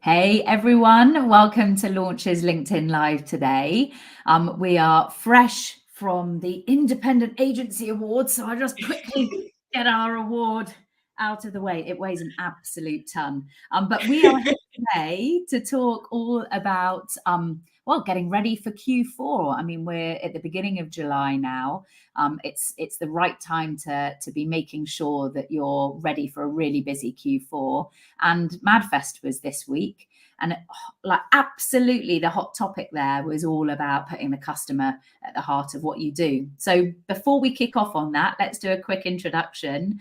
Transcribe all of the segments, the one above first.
Hey everyone, welcome to Launch's LinkedIn Live today. We are fresh from the Independent Agency Awards, so I'll just quickly get our award out of the way. It weighs an absolute ton. But we are here today to talk all about, getting ready for Q4. I mean, we're at the beginning of July now. It's the right time to be making sure that you're ready for a really busy Q4. And MadFest was this week. And absolutely the hot topic there was all about putting the customer at the heart of what you do. So before we kick off on that, let's do a quick introduction.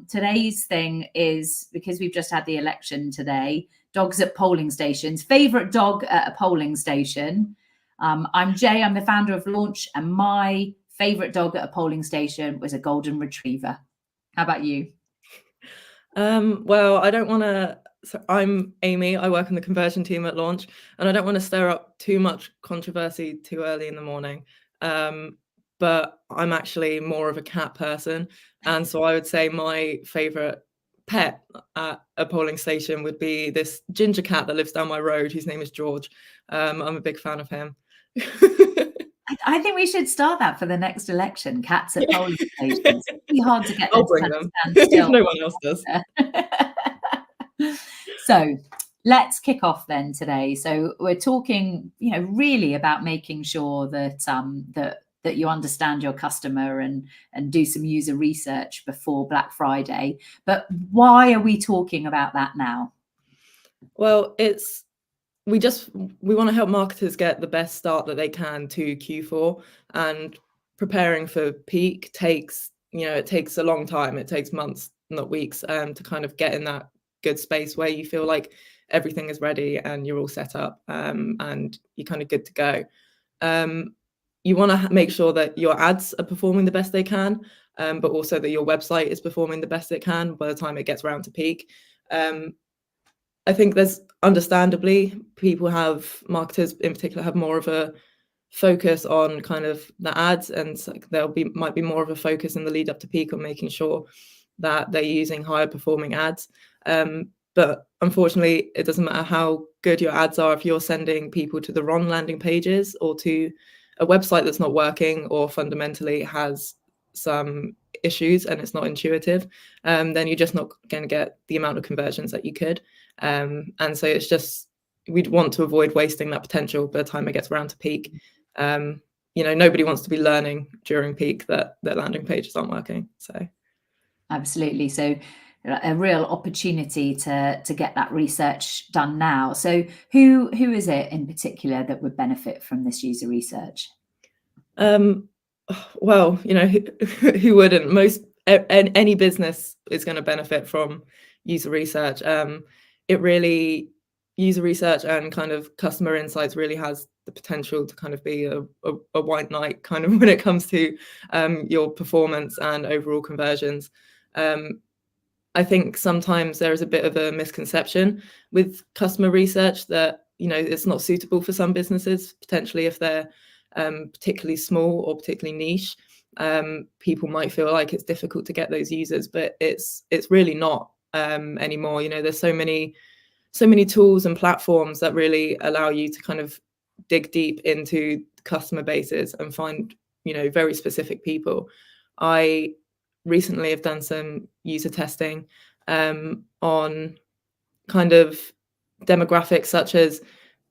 Today's thing is, because we've just had the election today, dogs at polling stations. Favorite dog at a polling station? I'm Jay, I'm the founder of Launch, and my favorite dog at a polling station was a golden retriever. How about you? Well, I don't want to. So I'm Amy. I work in the conversion team at Launch, and I don't want to stir up too much controversy too early in the morning. But I'm actually more of a cat person, and so I would say my favorite pet at a polling station would be this ginger cat that lives down my road, whose name is George. I'm a big fan of him. I think we should start that for the next election. Cats at polling stations. It'd be hard to get I'll bring them if no one else does. So let's kick off then today. So we're talking, really about making sure that that you understand your customer and do some user research before Black Friday. But why are we talking about that now? Well, we want to help marketers get the best start that they can to Q4, and preparing for peak takes a long time. It takes months, not weeks, to kind of get in that good space where you feel like everything is ready and you're all set up, and you're kind of good to go. You want to make sure that your ads are performing the best they can, but also that your website is performing the best it can by the time it gets around to peak. I think there's understandably marketers in particular have more of a focus on kind of the ads, and might be more of a focus in the lead up to peak on making sure that they're using higher performing ads. But unfortunately, it doesn't matter how good your ads are if you're sending people to the wrong landing pages or to a website that's not working or fundamentally has some issues and it's not intuitive, then you're just not going to get the amount of conversions that you could. And so it's just, we'd want to avoid wasting that potential by the time it gets around to peak. Nobody wants to be learning during peak that landing pages aren't working. So absolutely. So a real opportunity to get that research done now. So who is it in particular that would benefit from this user research? Well, who wouldn't? Any business is going to benefit from user research. User research and kind of customer insights really has the potential to kind of be a white knight kind of when it comes to your performance and overall conversions. I think sometimes there is a bit of a misconception with customer research that, it's not suitable for some businesses, potentially if they're particularly small or particularly niche. People might feel like it's difficult to get those users, but it's really not anymore. There's so many tools and platforms that really allow you to kind of dig deep into customer bases and find, very specific people. I recently have done some user testing on kind of demographics such as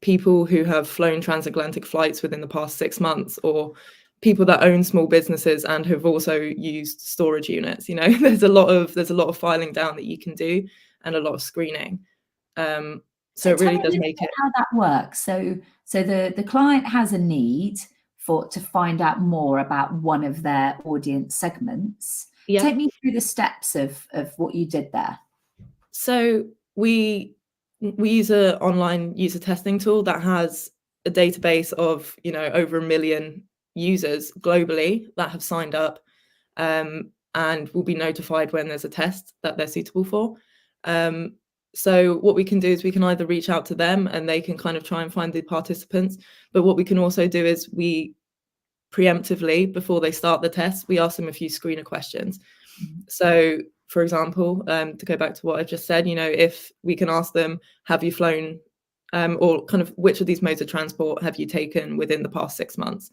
people who have flown transatlantic flights within the past 6 months, or people that own small businesses and have also used storage units. There's a lot of filing down that you can do and a lot of screening. So it really does make it. How that works. So the client has a need to find out more about one of their audience segments. Yeah. Take me through the steps of what you did there. So we use an online user testing tool that has a database of, over 1 million users globally that have signed up, and will be notified when there's a test that they're suitable for. So what we can do is we can either reach out to them and they can kind of try and find the participants. But what we can also do is we preemptively, before they start the test, we ask them a few screener questions. So for example, to go back to what I've just said, you know, if we can ask them, have you flown, or kind of which of these modes of transport have you taken within the past 6 months?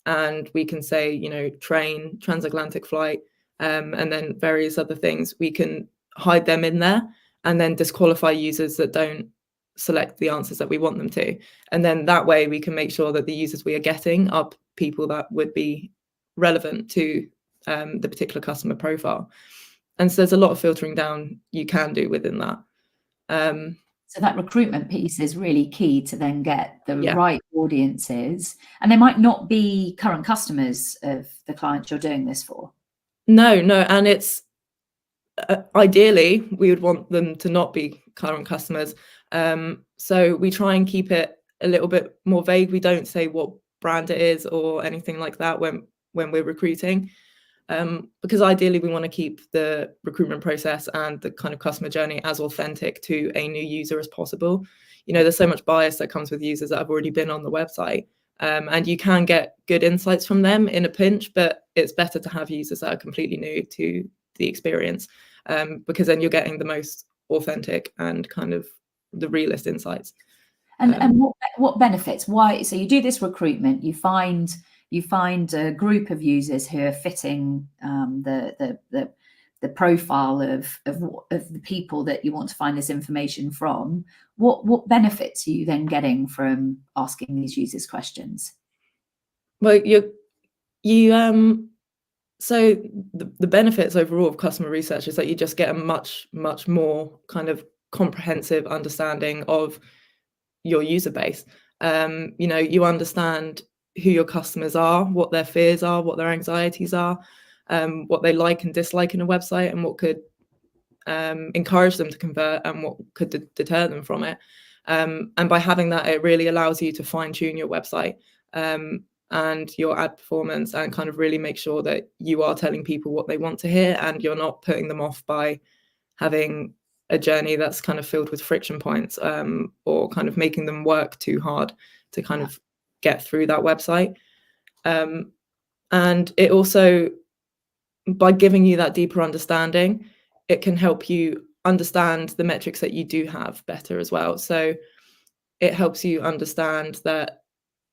And we can say, you know, train, transatlantic flight, and then various other things. We can hide them in there and then disqualify users that don't select the answers that we want them to. And then that way we can make sure that the users we are getting are people that would be relevant to the particular customer profile. And so there's a lot of filtering down you can do within that. So that recruitment piece is really key to then get the Yeah. right audiences, and they might not be current customers of the clients you're doing this for. No, and it's ideally we would want them to not be current customers. So we try and keep it a little bit more vague. We don't say what brand it is or anything like that when we're recruiting, because ideally we want to keep the recruitment process and the kind of customer journey as authentic to a new user as possible. You know, there's so much bias that comes with users that have already been on the website, and you can get good insights from them in a pinch, but it's better to have users that are completely new to the experience, because then you're getting the most authentic and kind of the realist insights. And what benefits? Why? So you do this recruitment, you find a group of users who are fitting the profile of the people that you want to find this information from. What benefits are you then getting from asking these users questions? Well, so the benefits overall of customer research is that you just get a much more kind of comprehensive understanding of your user base. You know, you understand who your customers are, what their fears are, what their anxieties are, what they like and dislike in a website, and what could encourage them to convert and what could deter them from it. And by having that, it really allows you to fine-tune your website and your ad performance, and kind of really make sure that you are telling people what they want to hear, and you're not putting them off by having a journey that's kind of filled with friction points, or kind of making them work too hard to kind of get through that website. And it also, by giving you that deeper understanding, it can help you understand the metrics that you do have better as well. So it helps you understand that,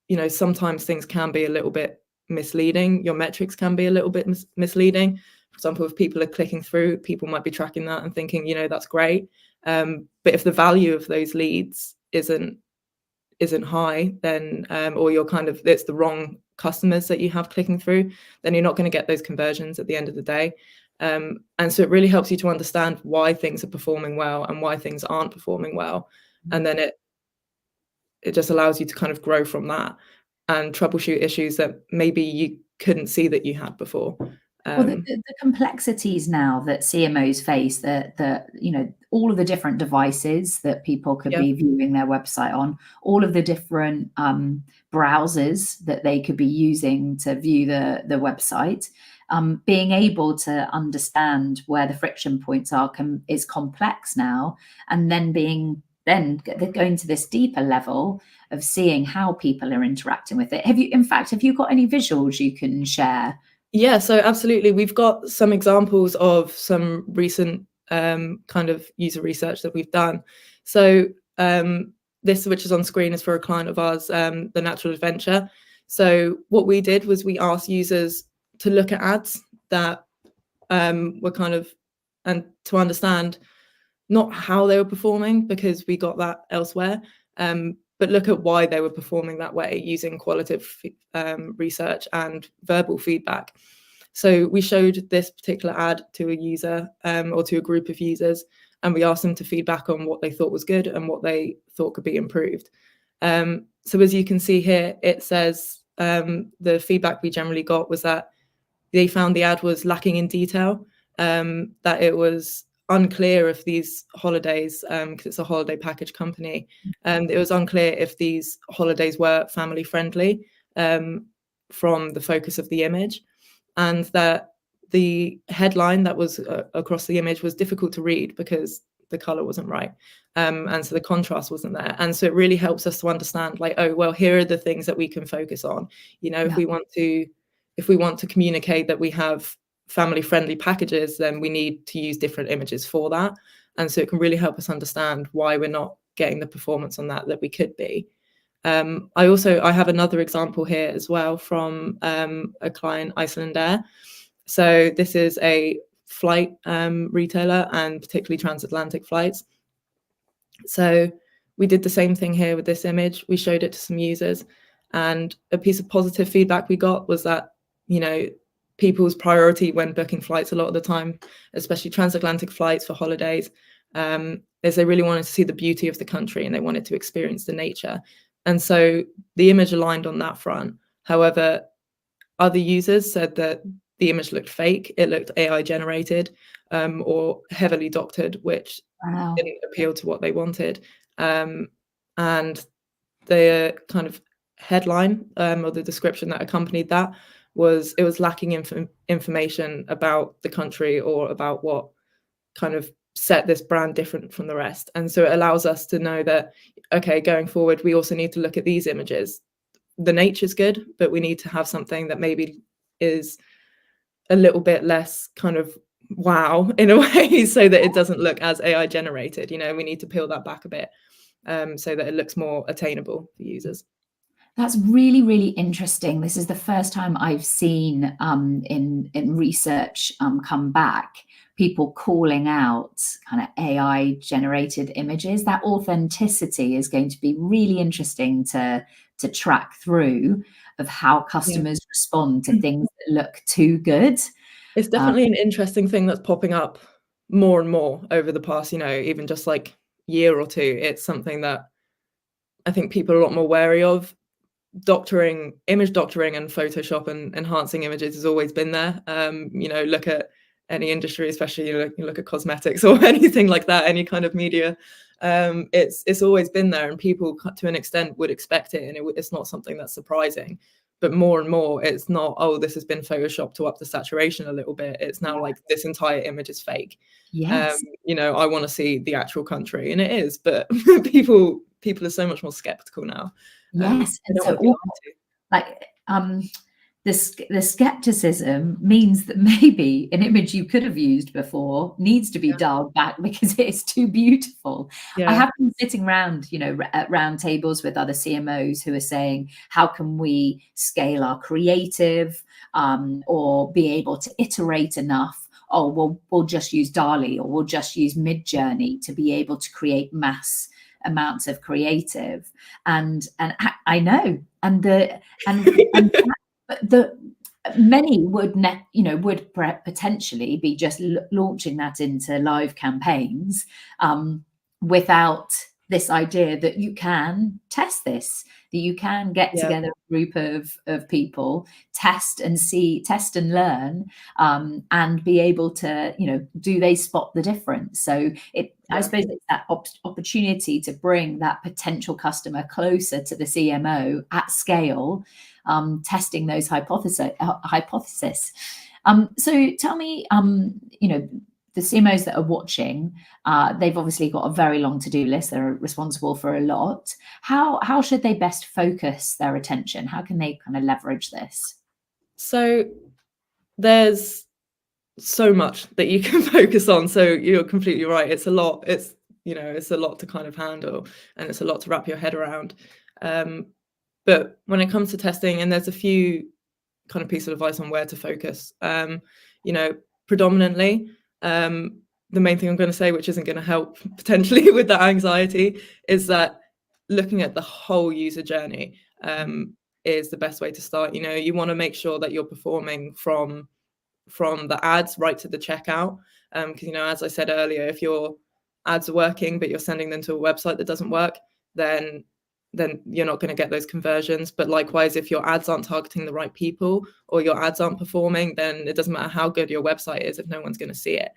you know, sometimes things can be a little bit misleading. Your metrics can be a little bit misleading. For example, if people are clicking through, people might be tracking that and thinking, you know, that's great. But if the value of those leads isn't high, then or you're kind of, it's the wrong customers that you have clicking through, then you're not going to get those conversions at the end of the day. And so it really helps you to understand why things are performing well and why things aren't performing well. And then it just allows you to kind of grow from that and troubleshoot issues that maybe you couldn't see that you had before. Well, the complexities now that CMOs face, that you know, all of the different devices that people could be viewing their website on, all of the different browsers that they could be using to view the website, being able to understand where the friction points are is complex now, and then going to this deeper level of seeing how people are interacting with it. Have you got any visuals you can share? Yeah, so absolutely. We've got some examples of some recent kind of user research that we've done. So this, which is on screen, is for a client of ours, The Natural Adventure. So what we did was we asked users to look at ads that were kind of, and to understand not how they were performing, because we got that elsewhere, but look at why they were performing that way using qualitative research and verbal feedback. So we showed this particular ad to a user or to a group of users, and we asked them to feedback on what they thought was good and what they thought could be improved. So as you can see here, it says the feedback we generally got was that they found the ad was lacking in detail, that it was unclear if these holidays, because it's a holiday package company, it was unclear if these holidays were family friendly from the focus of the image, and that the headline that was across the image was difficult to read because the color wasn't right, and so the contrast wasn't there. And so it really helps us to understand, like, oh well, here are the things that we can focus on. You know, if we want to communicate that we have family-friendly packages, then we need to use different images for that. And so it can really help us understand why we're not getting the performance on that we could be. I have another example here as well from a client, Icelandair. So this is a flight retailer, and particularly transatlantic flights. So we did the same thing here with this image. We showed it to some users, and a piece of positive feedback we got was that, you know, people's priority when booking flights a lot of the time, especially transatlantic flights for holidays, is they really wanted to see the beauty of the country and they wanted to experience the nature. And so the image aligned on that front. However, other users said that the image looked fake, it looked AI generated, or heavily doctored, which didn't appeal to what they wanted. And the kind of headline or the description that accompanied that was lacking information about the country or about what kind of set this brand different from the rest. And so it allows us to know that, okay, going forward, we also need to look at these images. The nature's good, but we need to have something that maybe is a little bit less kind of wow in a way, so that it doesn't look as AI generated. You know, we need to peel that back a bit, so that it looks more attainable for users. That's really, really interesting. This is the first time I've seen in research come back people calling out kind of AI generated images. That authenticity is going to be really interesting to track through, of how customers respond to things that look too good. It's definitely an interesting thing that's popping up more and more over the past, you know, even just like year or two. It's something that I think people are a lot more wary of. Image doctoring and Photoshop and enhancing images has always been there. You know, look at any industry, especially you look at cosmetics or anything like that, any kind of media. It's always been there, and people to an extent would expect it, and it's not something that's surprising. But more and more, it's not, oh, this has been photoshopped to up the saturation a little bit. It's now like this entire image is fake. Yes. You know, I want to see the actual country, and it is, but people are so much more skeptical now. Yes, and so like the skepticism means that maybe an image you could have used before needs to be dialed back because it is too beautiful. I have been sitting around, you know, at round tables with other CMOs who are saying, how can we scale our creative, or be able to iterate enough? Oh, well, we'll just use DALL-E, or we'll just use Midjourney to be able to create mass amounts of creative. And I know, and the many would potentially be just launching that into live campaigns, without this idea that you can test this, that you can get together a group of people, test and learn, and be able to, you know, do they spot the difference? So I suppose it's that opportunity to bring that potential customer closer to the CMO at scale, testing those hypotheses. So tell me, you know, the CMOs that are watching, they've obviously got a very long to-do list. They're responsible for a lot. How should they best focus their attention? How can they kind of leverage this? So there's so much that you can focus on. So you're completely right. It's a lot. It's, you know, it's a lot to kind of handle, and it's a lot to wrap your head around. But when it comes to testing, and there's a few kind of pieces of advice on where to focus, you know, predominantly, the main thing I'm going to say, which isn't going to help potentially with that anxiety, is that looking at the whole user journey is the best way to start. You know, you want to make sure that you're performing from the ads right to the checkout, because, you know, as I said earlier, if your ads are working but you're sending them to a website that doesn't work, then you're not going to get those conversions. But likewise, if your ads aren't targeting the right people, or your ads aren't performing, then it doesn't matter how good your website is if no one's going to see it.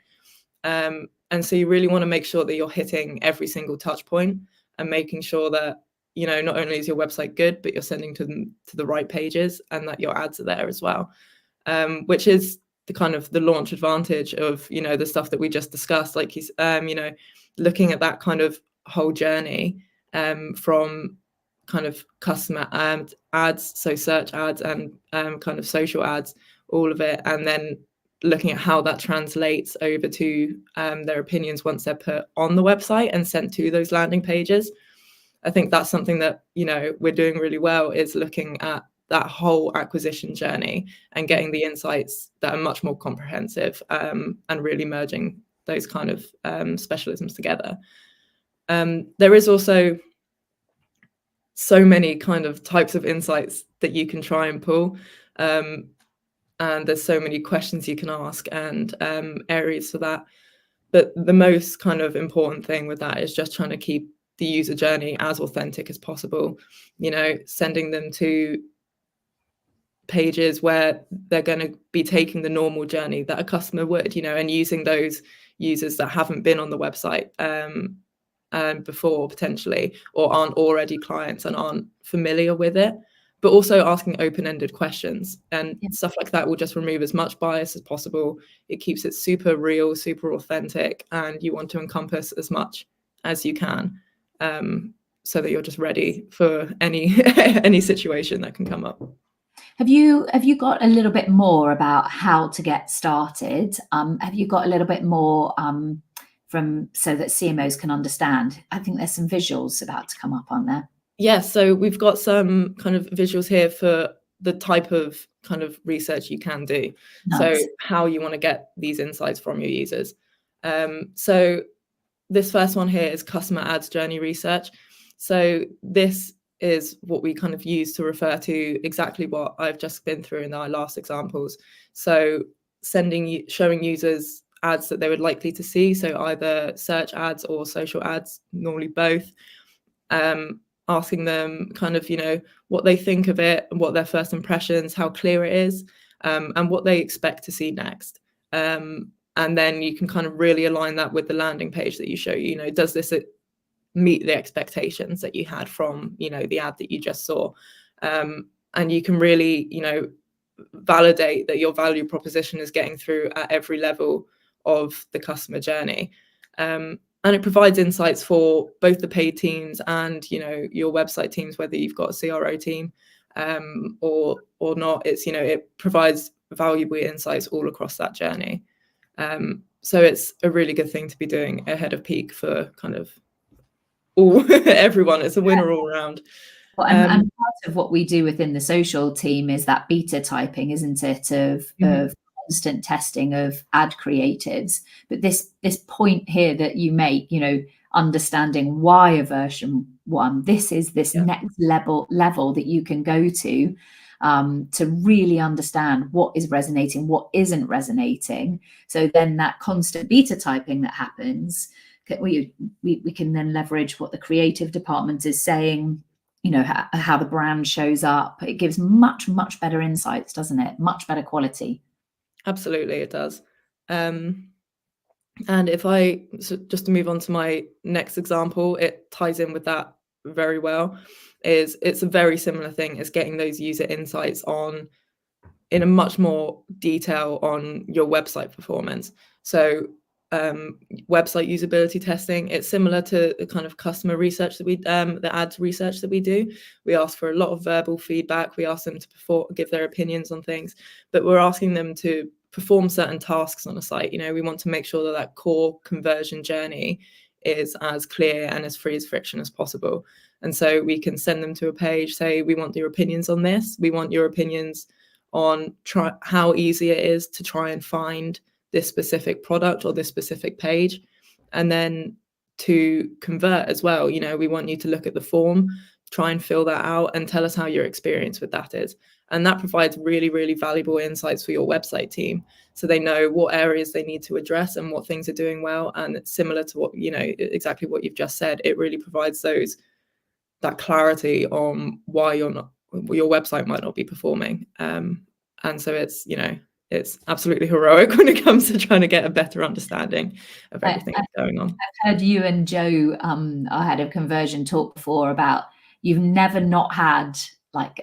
And so you really want to make sure that you're hitting every single touch point, and making sure that, you know, not only is your website good, but you're sending to the right pages, and that your ads are there as well, which is the kind of the launch advantage of, you know, the stuff that we just discussed, like you know, looking at that kind of whole journey, from kind of customer ads, so search ads and kind of social ads, all of it, and then looking at how that translates over to their opinions once they're put on the website and sent to those landing pages. I think that's something that, you know, we're doing really well, is looking at that whole acquisition journey and getting the insights that are much more comprehensive, and really merging those kind of specialisms together. There is also so many kind of types of insights that you can try and pull. And there's so many questions you can ask and areas for that. But the most kind of important thing with that is just trying to keep the user journey as authentic as possible. You know, sending them to pages where they're going to be taking the normal journey that a customer would, you know, and using those users that haven't been on the website before potentially, or aren't already clients and aren't familiar with it, but also asking open-ended questions and stuff like that will just remove as much bias as possible. It keeps it super real, super authentic, and you want to encompass as much as you can, so that you're just ready for any situation that can come up. Have you got a little bit more about how to get started? Have you got a little bit more from so that CMOs can understand? I think there's some visuals about to come up on there. Yeah, so we've got some kind of visuals here for the type of kind of research you can do. Nice. So how you want to get these insights from your users. So this first one here is customer ads journey research. So this is what we kind of use to refer to exactly what I've just been through in our last examples. So showing users ads that they would likely to see, so either search ads or social ads, normally both. Asking them kind of, you know, what they think of it and what their first impressions, how clear it is, and what they expect to see next. And then you can kind of really align that with the landing page that you show. You know, does this meet the expectations that you had from, you know, the ad that you just saw? And you can really, you know, validate that your value proposition is getting through at every level of the customer journey. And it provides insights for both the paid teams and, you know, your website teams, whether you've got a CRO team or not. It's, you know, it provides valuable insights all across that journey. So it's a really good thing to be doing ahead of peak for kind of everyone. It's a winner all around. Well, and part of what we do within the social team is that beta typing, isn't it, of constant testing of ad creatives. But this point here that you make, you know, understanding why a version 1, this is this next level that you can go to really understand what is resonating, what isn't resonating. So then that constant beta typing that happens, we can then leverage what the creative department is saying, you know, how the brand shows up. It gives much better insights, doesn't it? Much better quality. Absolutely, it does. And if just to move on to my next example, it ties in with that very well. It's a very similar thing as getting those user insights in a much more detail on your website performance. So website usability testing, it's similar to the kind of customer research that the ads research that we do. We ask for a lot of verbal feedback. We ask them to give their opinions on things, but we're asking them to perform certain tasks on a site. You know, we want to make sure that core conversion journey is as clear and as free as friction as possible. And so we can send them to a page, say, we want your opinions on this. We want your opinions on how easy it is to try and find this specific product or this specific page. And then to convert as well, you know, we want you to look at the form, try and fill that out and tell us how your experience with that is. And that provides really, really valuable insights for your website team. So they know what areas they need to address and what things are doing well. And it's similar to what, you know, exactly what you've just said. It really provides that clarity on why your website might not be performing. And so it's, you know, it's absolutely heroic when it comes to trying to get a better understanding of everything that's going on. I've heard you and Joe, I had a conversion talk before about you've never not had like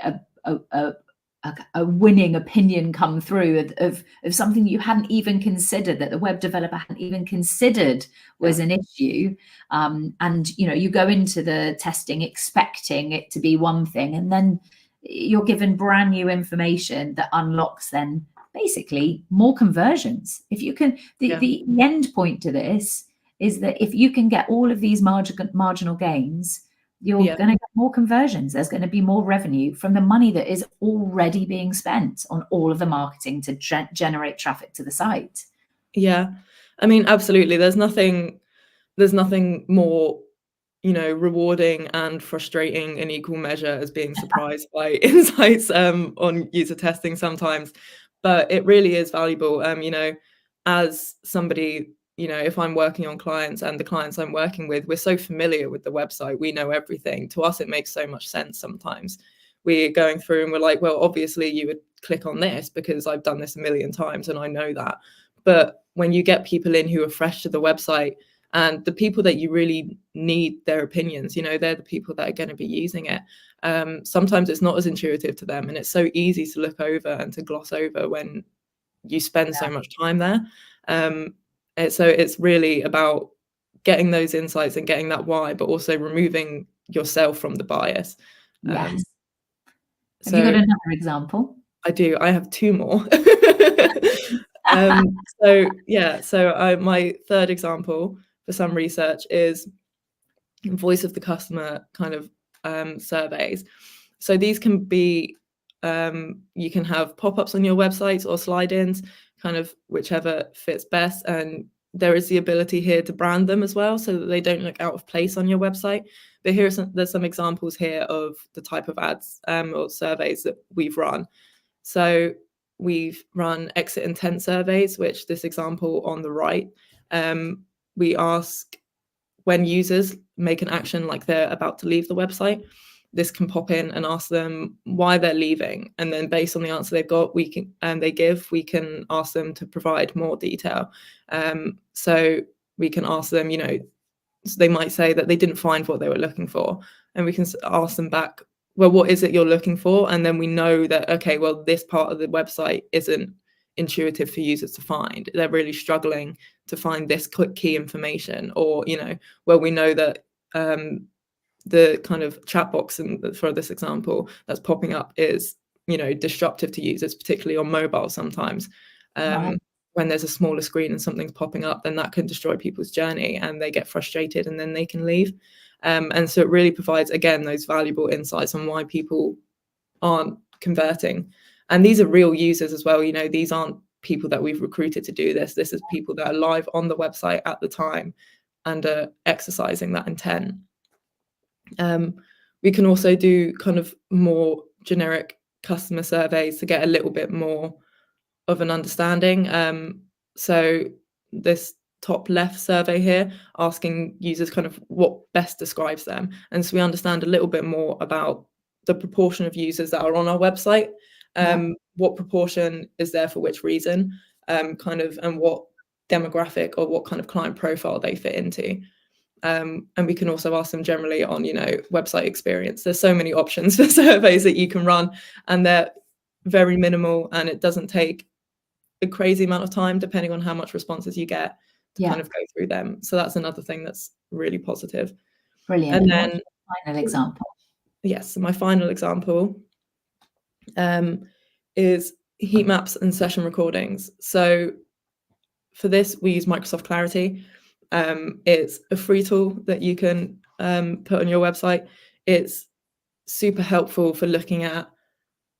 a winning opinion come through of something you hadn't even considered, that the web developer hadn't even considered was an issue. And, you know, you go into the testing expecting it to be one thing, and then you're given brand new information that unlocks then basically more conversions. If you can, the end point to this is that if you can get all of these marginal gains, you're going to get more conversions. There's going to be more revenue from the money that is already being spent on all of the marketing to generate traffic to the site. Yeah, I mean, absolutely. There's nothing more, rewarding and frustrating in equal measure as being surprised by insights on user testing sometimes. But it really is valuable. As somebody, if I'm working on clients and the clients I'm working with, we're so familiar with the website, we know everything. To us, it makes so much sense sometimes. We're going through and we're like, well, obviously you would click on this because I've done this a million times and I know that. But when you get people in who are fresh to the website, and the people that you really need their opinions, they're the people that are going to be using it. Sometimes it's not as intuitive to them, and it's so easy to look over and to gloss over when you spend so much time there. So it's really about getting those insights and getting that why, but also removing yourself from the bias. Yes. Have you got another example? I do. I have two more. My third example for some research is voice of the customer kind of surveys. So these can be, you can have pop-ups on your website or slide-ins, kind of whichever fits best. And there is the ability here to brand them as well so that they don't look out of place on your website. But there's some examples here of the type of ads or surveys that we've run. So we've run exit intent surveys, which this example on the right, we ask when users make an action like they're about to leave the website, this can pop in and ask them why they're leaving. And then based on the answer they've got, we can ask them to provide more detail. So we can ask them, so they might say that they didn't find what they were looking for. And we can ask them back, well, what is it you're looking for? And then we know that, okay, well, this part of the website isn't intuitive for users to find. They're really struggling to find this key information. Or, well, we know that the kind of chat box for this example that's popping up is, disruptive to users, particularly on mobile sometimes. Right. When there's a smaller screen and something's popping up, then that can destroy people's journey and they get frustrated and then they can leave. And so it really provides, again, those valuable insights on why people aren't converting. And these are real users as well. These aren't people that we've recruited to do this. This is people that are live on the website at the time and are exercising that intent. We can also do kind of more generic customer surveys to get a little bit more of an understanding. So this top left survey here, asking users kind of what best describes them. And so we understand a little bit more about the proportion of users that are on our website, what proportion is there for which reason, and what demographic or what kind of client profile they fit into. And we can also ask them generally on, website experience. There's so many options for surveys that you can run, and they're very minimal, and it doesn't take a crazy amount of time depending on how much responses you get to kind of go through them. So that's another thing that's really positive. Brilliant. And then final example. Yes, my final example is heat maps and session recordings. So for this, we use Microsoft Clarity. It's a free tool that you can put on your website. It's super helpful for looking at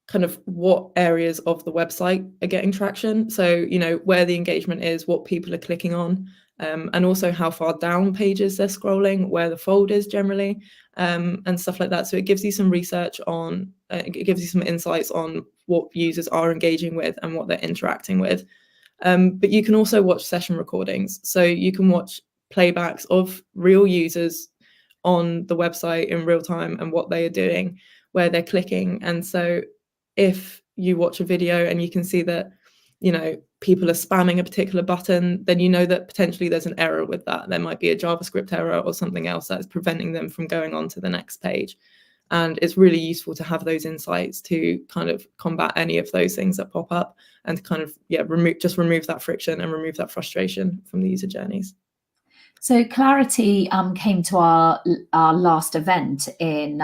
kind of what areas of the website are getting traction. So, where the engagement is, what people are clicking on, and also how far down pages they're scrolling, where the fold is generally, and stuff like that. So it gives you some research on, it gives you some insights on what users are engaging with and what they're interacting with. But you can also watch session recordings. So you can watch playbacks of real users on the website in real time and what they are doing, where they're clicking. And so if you watch a video and you can see that, people are spamming a particular button, then you know that potentially there's an error with that. There might be a JavaScript error or something else that's preventing them from going on to the next page. And it's really useful to have those insights to kind of combat any of those things that pop up and kind of, remove that friction and remove that frustration from the user journeys. So Clarity came to our last event in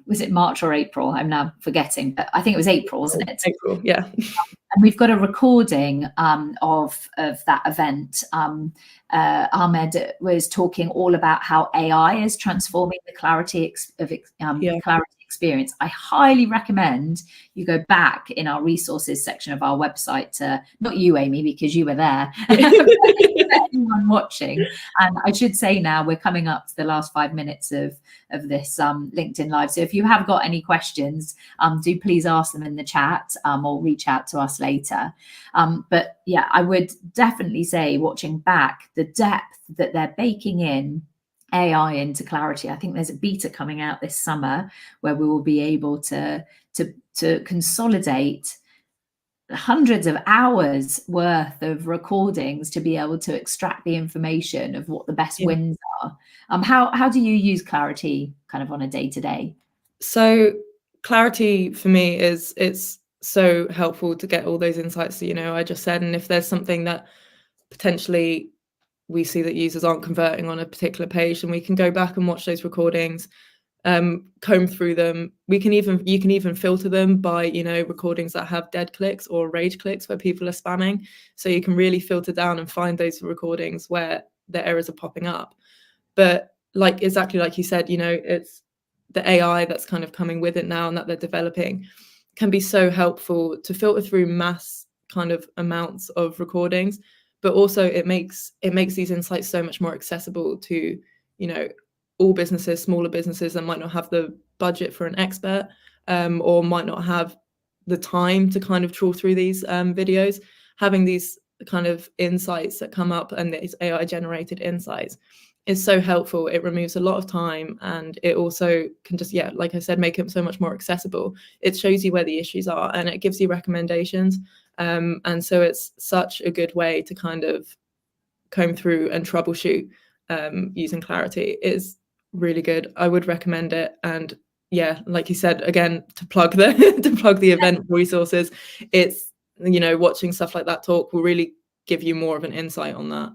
was it March or April? I'm now forgetting, but I think it was April, wasn't it? April, yeah. And we've got a recording of that event. Ahmed was talking all about how AI is transforming the clarity experience. I highly recommend you go back in our resources section of our website to, not you, Amy, because you were there, anyone watching. And I should say now we're coming up to the last 5 minutes of this LinkedIn Live. So if you have got any questions, do please ask them in the chat or reach out to us later. But yeah, I would definitely say, watching back, the depth that they're baking in AI into Clarity. I think there's a beta coming out this summer where we will be able to consolidate hundreds of hours worth of recordings to be able to extract the information of what the best wins are. How do you use Clarity kind of on a day-to-day? So Clarity for me it's so helpful to get all those insights that, you know, I just said. And if there's something that potentially we see that users aren't converting on a particular page, and we can go back and watch those recordings, comb through them. You can even filter them by, you know, recordings that have dead clicks or rage clicks where people are spamming. So you can really filter down and find those recordings where the errors are popping up. But like exactly like you said, you know, it's the AI that's kind of coming with it now and that they're developing can be so helpful to filter through mass kind of amounts of recordings. But also it makes these insights so much more accessible to, you know, all businesses, smaller businesses that might not have the budget for an expert, or might not have the time to kind of trawl through these videos. Having these kind of insights that come up and these AI generated insights is so helpful. It removes a lot of time, and it also can just, yeah, like I said, make it so much more accessible. It shows you where the issues are and it gives you recommendations. And so it's such a good way to kind of comb through and troubleshoot using Clarity. Is really good. I would recommend it. And yeah, like you said, again, to plug the event resources, it's, you know, watching stuff like that talk will really give you more of an insight on that.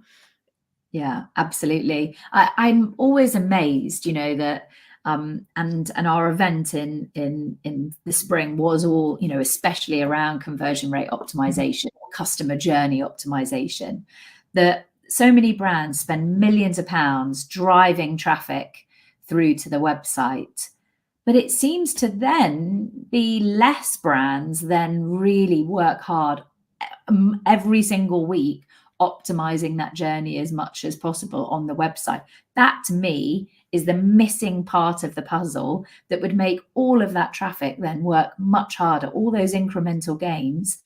Yeah, absolutely. I'm always amazed, you know, that and our event in the spring was all, you know, especially around conversion rate optimization or customer journey optimization, that so many brands spend millions of pounds driving traffic through to the website. But it seems to then be less brands then really work hard every single week optimizing that journey as much as possible on the website. That to me is the missing part of the puzzle that would make all of that traffic then work much harder, all those incremental gains,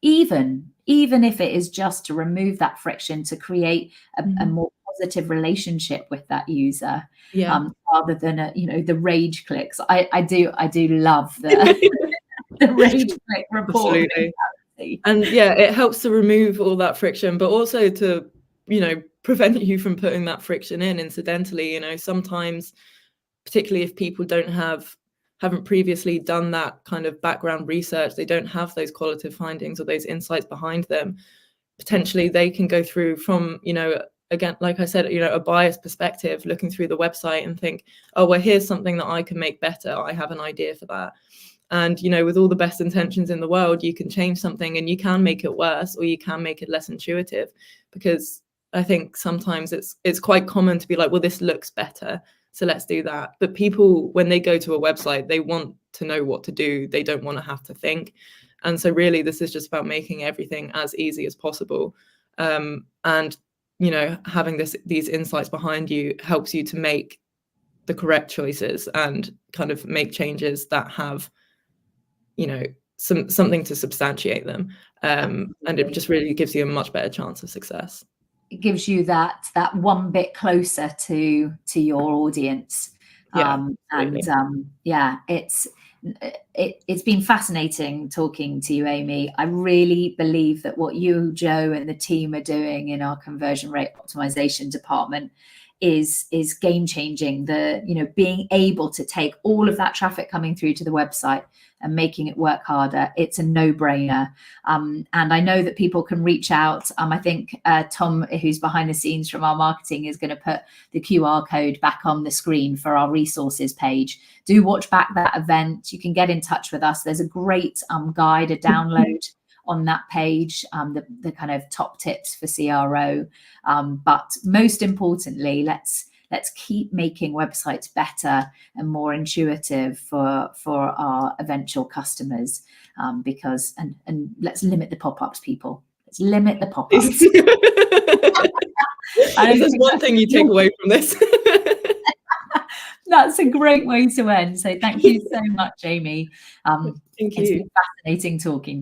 even if it is just to remove that friction, to create a more positive relationship with that user, rather than you know, the rage clicks. I do love the the rage click report. Absolutely. And yeah, it helps to remove all that friction, but also to, you know, prevent you from putting that friction in incidentally. You know, sometimes, particularly if people haven't previously done that kind of background research, they don't have those qualitative findings or those insights behind them. Potentially they can go through from, you know, again, like I said, you know, a biased perspective, looking through the website and think, oh, well, here's something that I can make better. I have an idea for that. And, you know, with all the best intentions in the world, you can change something and you can make it worse, or you can make it less intuitive. Because I think sometimes it's quite common to be like, well, this looks better, so let's do that. But people, when they go to a website, they want to know what to do. They don't want to have to think. And so really, this is just about making everything as easy as possible. And, you know, having these insights behind you helps you to make the correct choices and kind of make changes that have, you know, something to substantiate them. And it just really gives you a much better chance of success. It gives you that one bit closer to your audience. Yeah, yeah, it's been fascinating talking to you, Amy. I really believe that what you, Joe, and the team are doing in our conversion rate optimization department is game changing. The, you know, being able to take all of that traffic coming through to the website and making it work harder, it's a no-brainer. And I know that people can reach out. I think Tom, who's behind the scenes from our marketing, is going to put the QR code back on the screen for our resources page. Do watch back that event. You can get in touch with us. There's a great guide, a download on that page, the kind of top tips for CRO. But most importantly, let's keep making websites better and more intuitive for our eventual customers, because and let's limit the pop-ups, people. Let's limit the pop-ups. If there's one thing you take away from this. That's a great way to end. So thank you so much, Amy. Thank you. It's been fascinating talking to you.